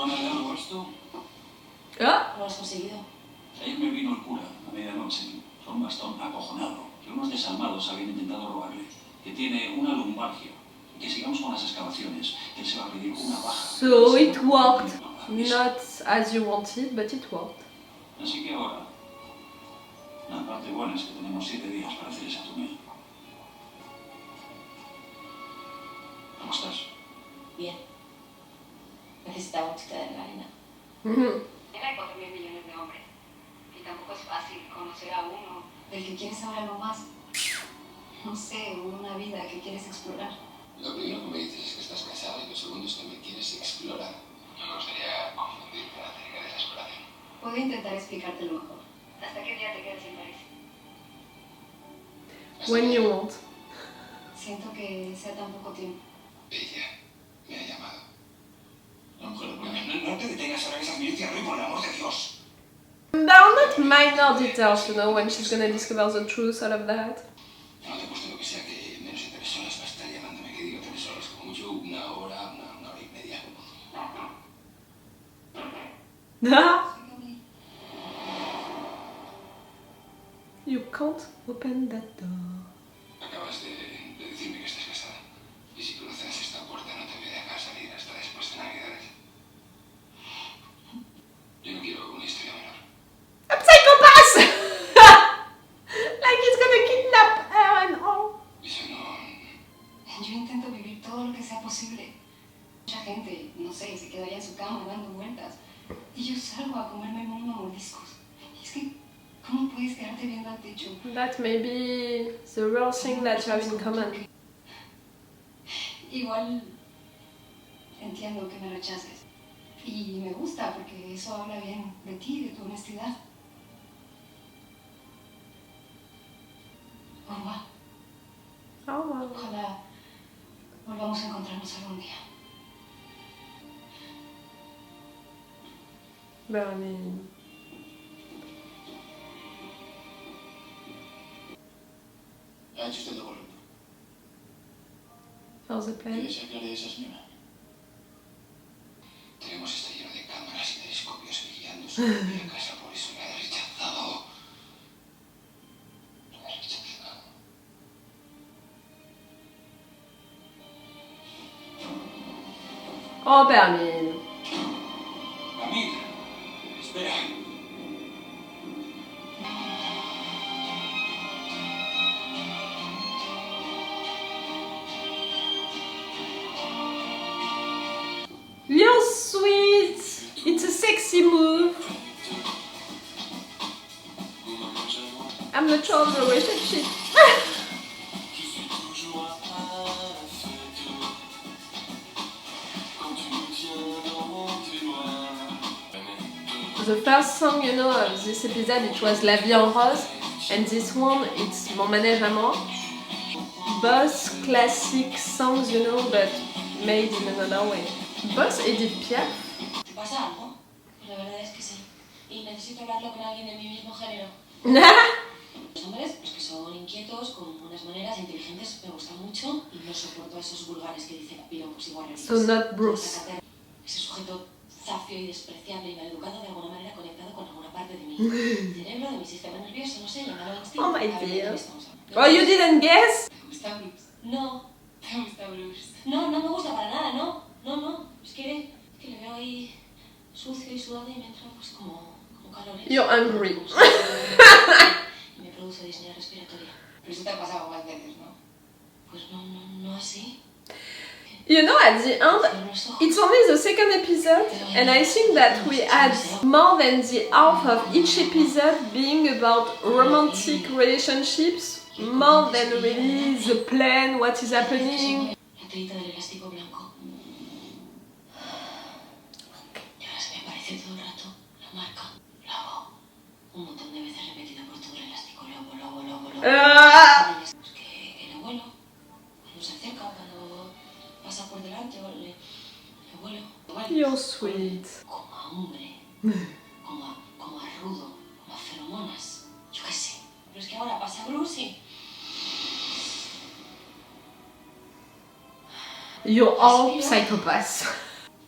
¿Perdona de algo esto? ¿Ah? Lo has conseguido. Ayer me vino el cura a medianoche con un bastón acojonado que unos desalmados habían intentado robarle, que tiene una lumbalgia y que sigamos con las excavaciones, que él se va a pedir una baja. So it worked. Not as you wanted, but it worked. Así que ahora, la parte buena es que tenemos 7 días para hacer ese túnel. ¿Cómo estás? Bien. Necesitaba un chica de la arena. Hay 4.000 millones de hombres. Y tampoco es fácil conocer a uno. Del que quieres saber algo más. No sé, una vida que quieres explorar. Lo primero que me dices es que estás casada y lo segundo es que me quieres explorar. No me gustaría confundirte acerca de esa exploración. Puedo intentar explicártelo mejor. ¿Hasta qué día te quedas en París? When you want. Siento que sea tan poco tiempo. Ella me ha llamado. La mujer del pueblo. No te detengas ahora en esas milicias, Rui, por el amor de Dios. There are not minor details, you know, when she's gonna discover the truth, all of that. No te he puesto lo que sea que menos de 3 horas va a estar llamándome, que digo 3 horas, como mucho una hora y media. You can't open that door. Acabas de decirme que estás casada. Y si cruzas esta puerta no te voy a dejar salir hasta después de Navidades. Yo no quiero una historia menor. A psychopath! Like he's gonna kidnap her and all. Eso no... Yo intento vivir todo lo que sea posible. Mucha gente, no sé, se quedaría en su cama dando vueltas. Y yo salgo a comerme unos mordiscos. Y es que, ¿cómo puedes quedarte viendo al techo? That may be the real thing that you have in common. Igual entiendo que me rechaces. Y me gusta porque eso habla bien de ti, de tu honestidad. Oh wow. Ojalá volvamos a encontrarnos algún día. But I mean... ¿Ha hecho usted el Lobo? How's the plan? ¿Quieres que aclare esa señora? Tenemos esto lleno de cámaras y telescopios vigilando su propia casa, por eso la he rechazado. La he rechazado. Oh, but I mean... Camille, espera. You're sweet! It's a sexy move. I'm not sure of the relationship. The first song, you know, of this episode, it was La Vie en Rose, and this one, it's Mon Manège à moi. Both classic songs, you know, but made in another way. Both Edith Piaf. ¿Te pasa algo? Pues la verdad es que sí. Y necesito hablarlo con alguien de mi mismo género. Los hombres, los que son inquietos, con buenas maneras, inteligentes, me gustan mucho y no soporto a esos vulgares que dicen piropos y guarrerías. So not Bruce. Ese sujeto zafio y despreciable y maleducado de alguna manera conectado con alguna parte de mi cerebro, de mi sistema nervioso, no sé, llámalo instinto. Oh my dear. Oh, you didn't guess? ¿Te gusta Bruce? No. ¿Te gusta Bruce? No, no me gusta para nada, no. No. Es que le veo ahí sucio y sudado y me entra pues como calores. You're hungry. Y me produce disnea respiratoria. Pero eso te ha pasado más veces, ¿no? Pues no así. You know, at the end, it's only the second episode, and I think that we had more than the half of each episode being about romantic relationships, more than really the plan, what is happening. La tirita del elástico blanco. Y ahora se me aparece todo el rato la marca Lobo. Un montón de veces repetida por todo el elástico. Lobo. Es que le huelo. Cuando se acerca, cuando pasa por delante, le huelo. You're sweet. Como a hombre. Como a rudo. Como a feromonas. Yo qué sé. Pero es que ahora pasa Bruce y... You're all psychopaths.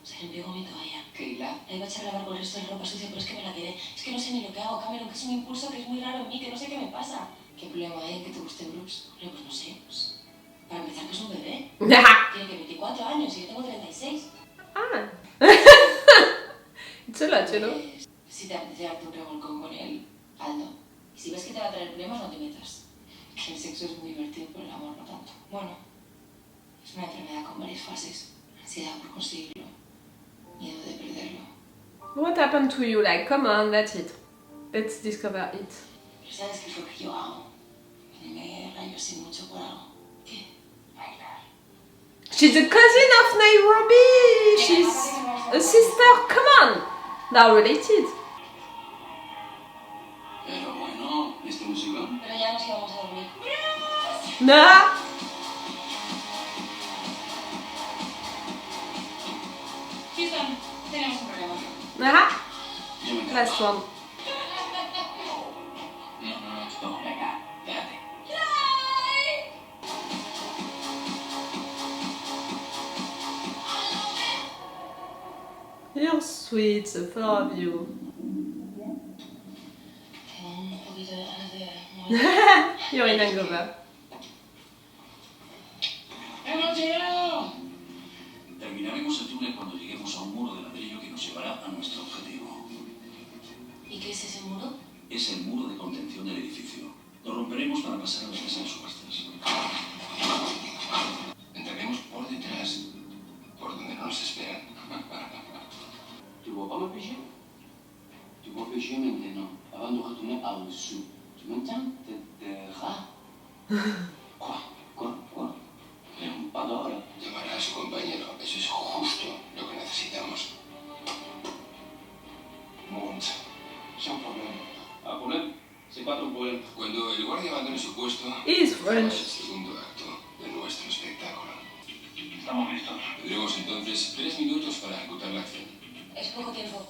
Se le pegó mi toalla. Keila, La iba a echar a lavar con el resto de ropa sucia, pero es que me la quedé. Es que no sé ni lo que hago, Cameron, que es un impulso que es muy raro en mí, que no sé qué me pasa. ¿Qué problema hay en que te guste Bruce? Pues no sé, pues... Para empezar, que es un bebé. Tiene que 24 años y yo tengo 36. Ah. It's a lot, you know. Si te apetece darte un revolcón con él, hazlo. Y si ves que te va a traer problemas, no te metas. Que el sexo es muy divertido, pero el amor no tanto. Bueno, es una enfermedad con varias fases. Ansiedad por conseguirlo. Miedo de perderlo. What happened to you? Like, come on, that's it. Let's discover it. Pero ¿sabes qué es lo que yo hago? Cuando me rayo así mucho por algo. ¿Qué? Bailar. She's a cousin of Nairobi! She's a sister, come on! They're related. Pero bueno, música. Pero ya nos íbamos a dormir. No! Houston, tenemos un problema. Aha! Yo me Last encargo. one. No, venga, déjate. You're sweet, the four of you. Tengo un poquito de ganas de... You're in hangover. ¡Hemos llegado! Terminaremos el túnel cuando lleguemos a un muro de ladrillo que nos llevará a nuestro objetivo. ¿Y qué es ese muro? Es el muro de contención del edificio. Lo romperemos para pasar a la mesa de subastas. Entraremos por detrás, por donde no nos esperan. Tu vois pas m'empêcher? Tu vois pêcher maintenant, avant de retourner par-dessous. Tu m'entends? T'es rat. Quoi? Pas d'hora. Llamará a su compañero. Eso es justo lo que necesitamos. Monte. Sans problème. Un problème? C'est quoi ton problème? Cuando el guardia abandone su puesto, He's será el French. segundo acto de nuestro espectáculo. Estamos listos. Tendremos entonces 3 minutos para ejecutar la acción. Es poco tiempo.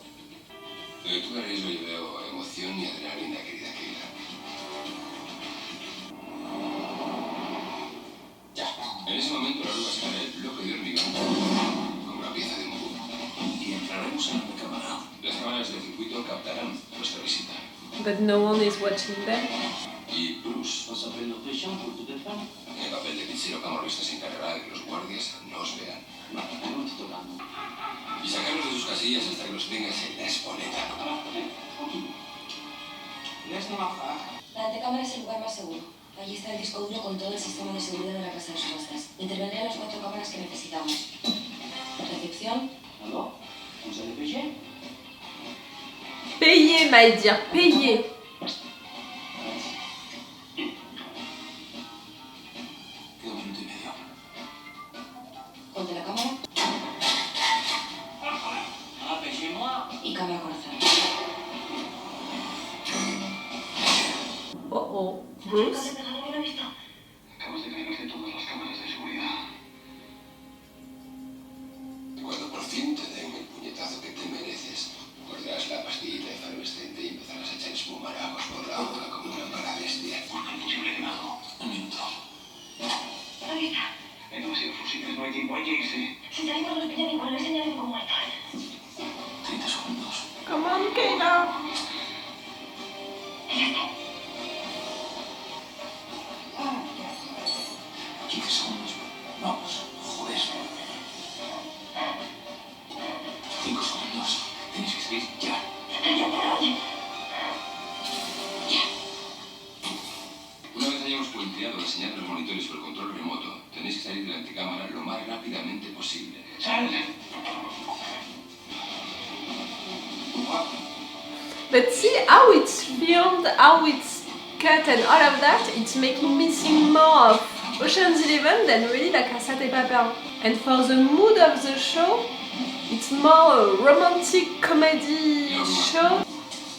Tú de riesgo yo veo emoción y adrenalina, querida Keila. Ya. En ese momento la luz será el bloque de hormigón con una pieza de muro. Y entraremos en la cámara. Las cámaras del circuito captarán nuestra visita. But no one is watching them. Y Bruce, On s'appelle notre champ pour te défendre. en el papel de fichero camorrista, se encargará de que los guardias nos vean. No, non ti tocando. Y sacarlos de sus casillas hasta que los tengas en la espoleta. Tranquille. Laisse-nous en faire. La antecámara es el lugar más seguro. Allí está el disco duro con todo el sistema de seguridad de la casa de subastas. Intervendré en las 4 cámaras que necesitamos. Recepción. Alors, vous allez pêcher? Payez, my dear, payez. Queda un minuto y medio. Ponte la cámara Ah, pêchez-moi! y cámara corazón. Oh, Bruce. Acabas de cargarte todas las cámaras de seguridad. Cuando por fin te den el puñetazo que te mereces, morderás la pastillita efervescente y empezarás a echar espumarajos por la boca como una mala bestia. Imposible quemado. Un minuto. ¿Dónde está? Hay demasiados fusiles, no hay tiempo, hay que irse. Si salimos no nos pilla ninguno, no señales como muertos. 30 segundos. Come on, Keila. 15 segundos. Vamos, joder. 5 segundos. Tenéis que salir ya. Una vez hayamos puenteado la señal de los monitores por el control remoto, tenéis que salir de la antecámara lo más rápidamente posible. ¡Sal! But see how it's filmed, how it's cut and all of that, it's making me think more of Ocean's 11 than really la Casa de Papel. And for the mood of the show, it's more a romantic comedy show.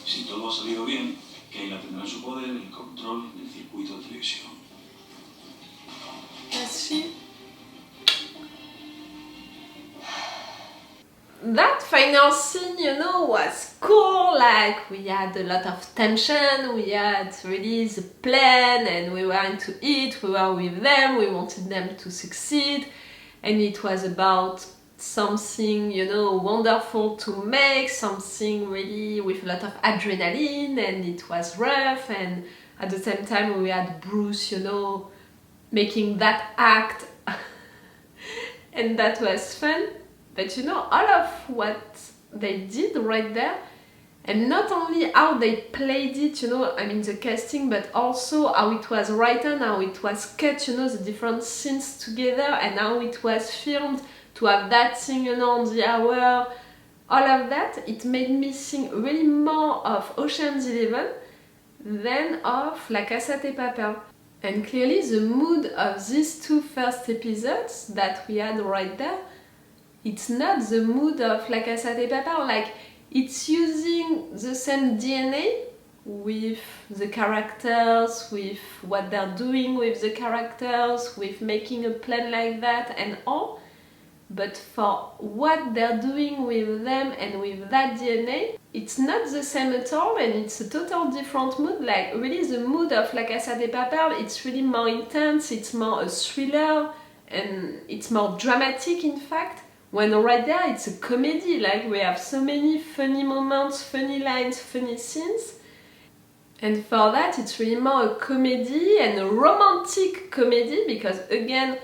Si todo ha salido bien, Keila tendrá en su poder el control del circuito de televisión. Does she? That final scene, you know, was cool. Like, we had a lot of tension, we had really the plan, and we were into it, we were with them, we wanted them to succeed, and it was about something, you know, wonderful to make, something really with a lot of adrenaline, and it was rough, and at the same time we had Bruce, you know, making that act and that was fun. But you know, all of what they did right there, and not only how they played it, you know, I mean the casting, but also how it was written, how it was cut, you know, the different scenes together, and how it was filmed, to have that thing, you know, on the hour, all of that, it made me think really more of Ocean's 11 than of La Casa de Papel. And clearly the mood of these two first episodes that we had right there, it's not the mood of La Casa de Papel. Like, it's using the same DNA with the characters, with what they're doing with the characters, with making a plan like that and all. But for what they're doing with them and with that DNA, it's not the same at all, and it's a total different mood. Like, really the mood of La Casa de Papel, it's really more intense, it's more a thriller, and it's more dramatic in fact. When right there it's a comedy, like we have so many funny moments, funny lines, funny scenes. And for that it's really more a comedy, and a romantic comedy, because again,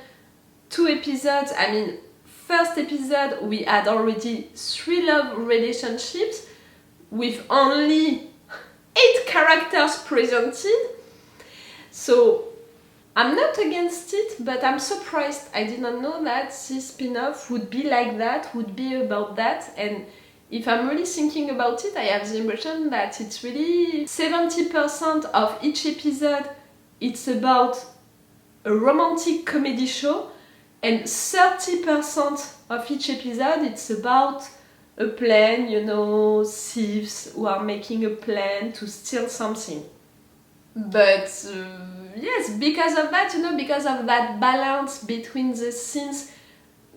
2 episodes, I mean, first episode we had already 3 love relationships with only 8 characters presented. So I'm not against it, but I'm surprised. I did not know that this spin-off would be like that, would be about that. And if I'm really thinking about it, I have the impression that it's really 70% of each episode it's about a romantic comedy show, and 30% of each episode it's about a plan, you know, thieves who are making a plan to steal something. But yes, because of that, you know, because of that balance between the scenes,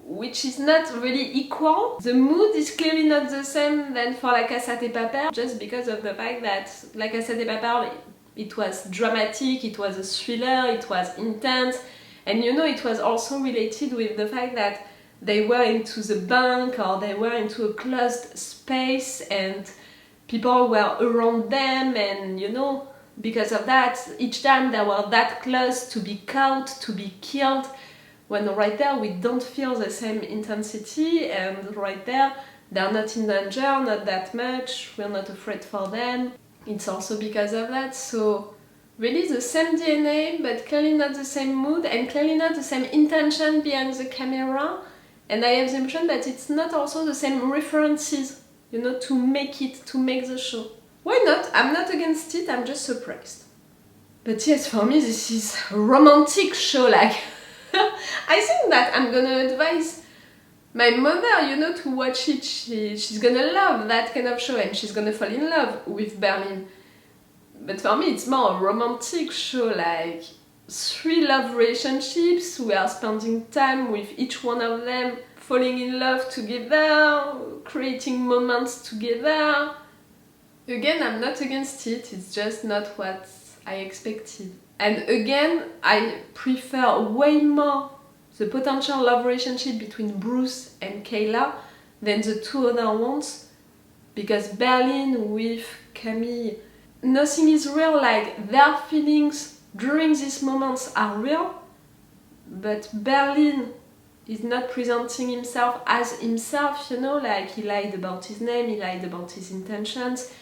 which is not really equal, the mood is clearly not the same than for La Casa de Papel, just because of the fact that La Casa de Papel, it was dramatic, it was a thriller, it was intense, and you know, it was also related with the fact that they were into the bank, or they were into a closed space, and people were around them, and you know, because of that, each time they were that close to be caught, to be killed, when right there we don't feel the same intensity, and right there they're not in danger, not that much, we're not afraid for them. It's also because of that, so really the same DNA, but clearly not the same mood, and clearly not the same intention behind the camera, and I have the impression that it's not also the same references, you know, to make the show. Why not? I'm not against it, I'm just surprised. But yes, for me this is a romantic show, like I think that I'm gonna advise my mother, you know, to watch it. She's gonna love that kind of show, and she's gonna fall in love with Berlin. But for me it's more a romantic show, like 3 love relationships, we are spending time with each one of them, falling in love together, creating moments together. Again, I'm not against it, it's just not what I expected. And again, I prefer way more the potential love relationship between Bruce and Keila than the 2 other ones, because Berlin with Camille, nothing is real, like their feelings during these moments are real, but Berlin is not presenting himself as himself, you know, like he lied about his name, he lied about his intentions,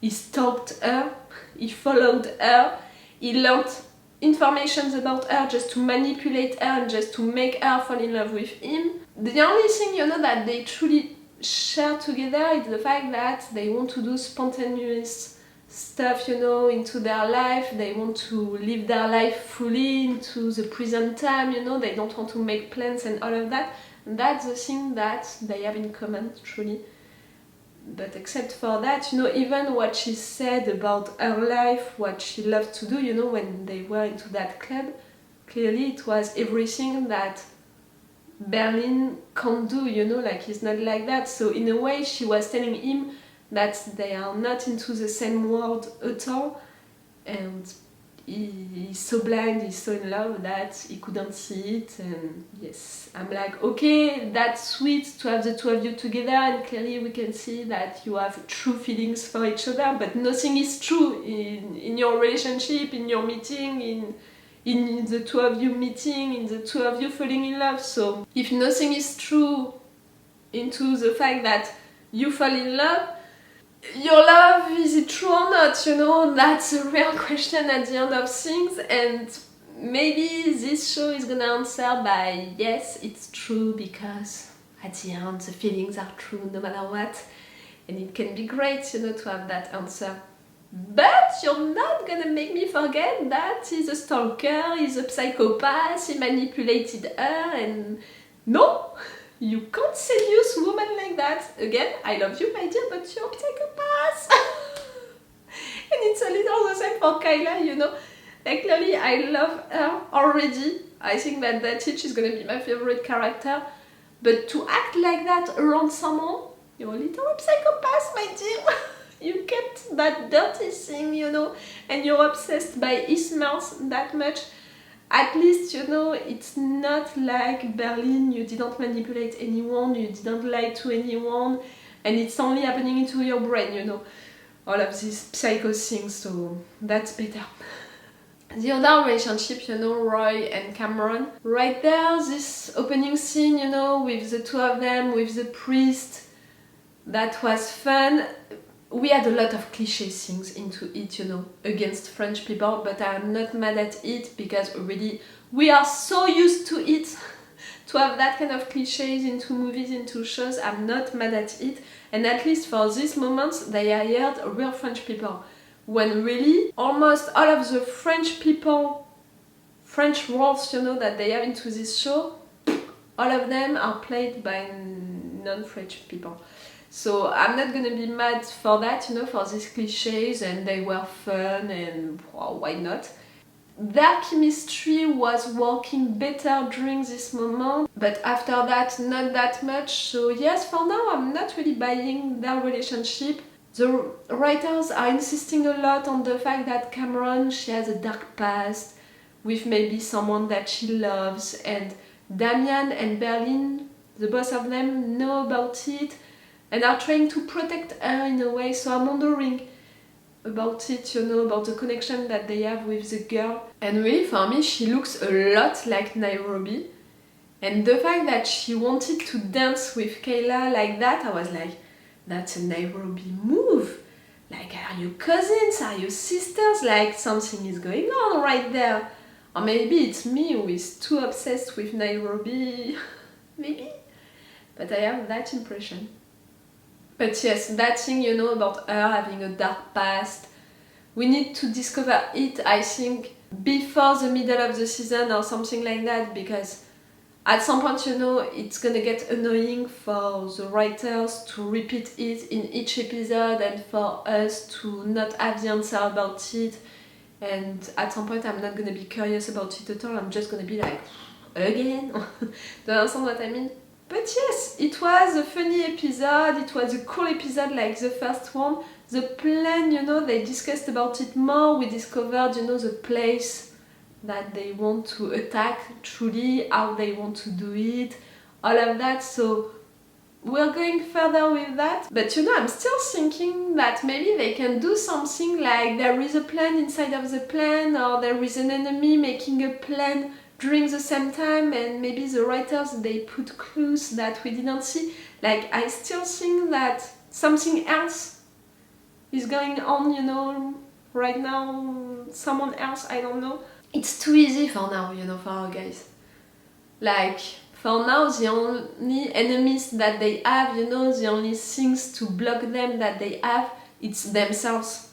he stalked her, he followed her, he learned information about her just to manipulate her and just to make her fall in love with him. The only thing, you know, that they truly share together is the fact that they want to do spontaneous stuff, you know, into their life. They want to live their life fully into the present time, you know, they don't want to make plans and all of that. And that's the thing that they have in common, truly. But except for that, you know, even what she said about her life, what she loved to do, you know, when they were into that club, clearly it was everything that Berlin can't do, you know, like he's not like that. So in a way she was telling him that they are not into the same world at all, and he's so blind, he's so in love that he couldn't see it. And yes, I'm like, okay, that's sweet to have the two of you together, and clearly we can see that you have true feelings for each other, but nothing is true in your relationship, in your meeting, in the two of you meeting, in the two of you falling in love. So if nothing is true into the fact that you fall in love, your love, is it true or not? You know, that's a real question at the end of things, and maybe this show is gonna answer by yes, it's true, because at the end the feelings are true no matter what, and it can be great, you know, to have that answer. But you're not gonna make me forget that he's a stalker, he's a psychopath, he manipulated her, and no! You can't seduce women like that. Again, I love you, my dear, but you're a psychopath. And it's a little the same for Keila, you know. Like, clearly, I love her already. I think that she's gonna be my favorite character. But to act like that around someone, you're a little psychopath, my dear. You kept that dirty thing, you know, and you're obsessed by his mouth that much. At least, you know, it's not like Berlin, you didn't manipulate anyone, you didn't lie to anyone, and it's only happening into your brain, you know, all of these psycho things, so that's better. The other relationship, you know, Roi and Cameron, right there, this opening scene, you know, with the two of them, with the priest, that was fun. We had a lot of cliche things into it, you know, against French people, but I'm not mad at it because really we are so used to it, to have that kind of cliches into movies, into shows. I'm not mad at it, and at least for these moments they hired real French people, when really almost all of the French people, French roles, you know, that they have into this show, all of them are played by non-French people. So I'm not gonna be mad for that, you know, for these cliches, and they were fun, and well, why not? Their chemistry was working better during this moment, but after that, not that much. So yes, for now, I'm not really buying their relationship. The writers are insisting a lot on the fact that Cameron, she has a dark past with maybe someone that she loves, and Damien and Berlin, the both of them know about it and are trying to protect her in a way. So I'm wondering about it, you know, about the connection that they have with the girl. And really, for me, she looks a lot like Nairobi. And the fact that she wanted to dance with Keila like that, I was like, that's a Nairobi move. Like, are you cousins? Are you sisters? Like, something is going on right there. Or maybe it's me who is too obsessed with Nairobi. Maybe. But I have that impression. But yes, that thing, you know, about her having a dark past, we need to discover it, I think, before the middle of the season or something like that, because at some point, you know, it's gonna get annoying for the writers to repeat it in each episode and for us to not have the answer about it. And at some point, I'm not gonna be curious about it at all, I'm just gonna be like, again? Do you understand what I mean? But yes, it was a funny episode, it was a cool episode like the first one. The plan, you know, they discussed about it more, we discovered, you know, the place that they want to attack, truly, how they want to do it, all of that, so we're going further with that. But you know, I'm still thinking that maybe they can do something like there is a plan inside of the plan, or there is an enemy making a plan during the same time, and maybe the writers, they put clues that we didn't see. Like, I still think that something else is going on, you know, right now, someone else, I don't know. It's too easy for now, you know, for our guys. Like, for now, the only enemies that they have, you know, the only things to block them that they have, it's themselves.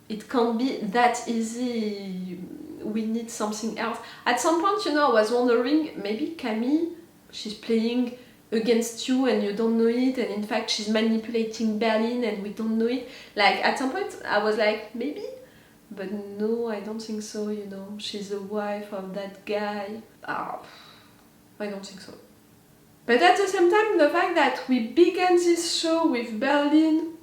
It can't be that easy. We need something else. At some point, you know, I was wondering, maybe Camille, she's playing against you and you don't know it, and in fact she's manipulating Berlin and we don't know it. Like, at some point I was like, maybe, but no, I don't think so, you know, she's the wife of that guy. I don't think so. But at the same time, the fact that we began this show with Berlin,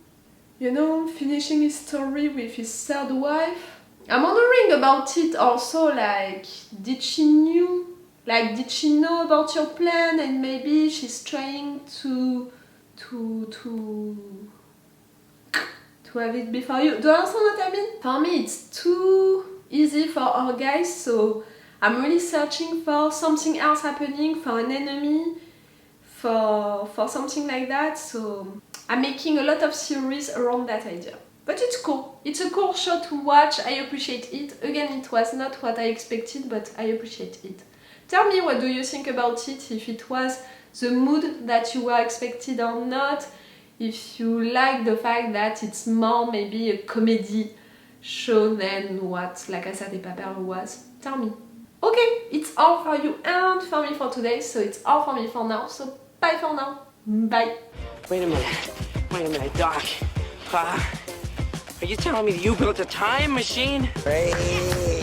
you know, finishing his story with his third wife, I'm wondering about it also, like, did she know about your plan and maybe she's trying to have it before you? Do you understand what I mean? For me, it's too easy for our guys, so I'm really searching for something else happening, for an enemy, for something like that, so I'm making a lot of theories around that idea. But it's cool. It's a cool show to watch. I appreciate it. Again, it was not what I expected, but I appreciate it. Tell me, what do you think about it? If it was the mood that you were expected or not? If you like the fact that it's more maybe a comedy show than what La Casa de Papel was? Tell me. Okay, it's all for you and for me for today, so it's all for me for now. So bye for now. Bye. Wait a minute, Doc. Are you telling me that you built a time machine? Right.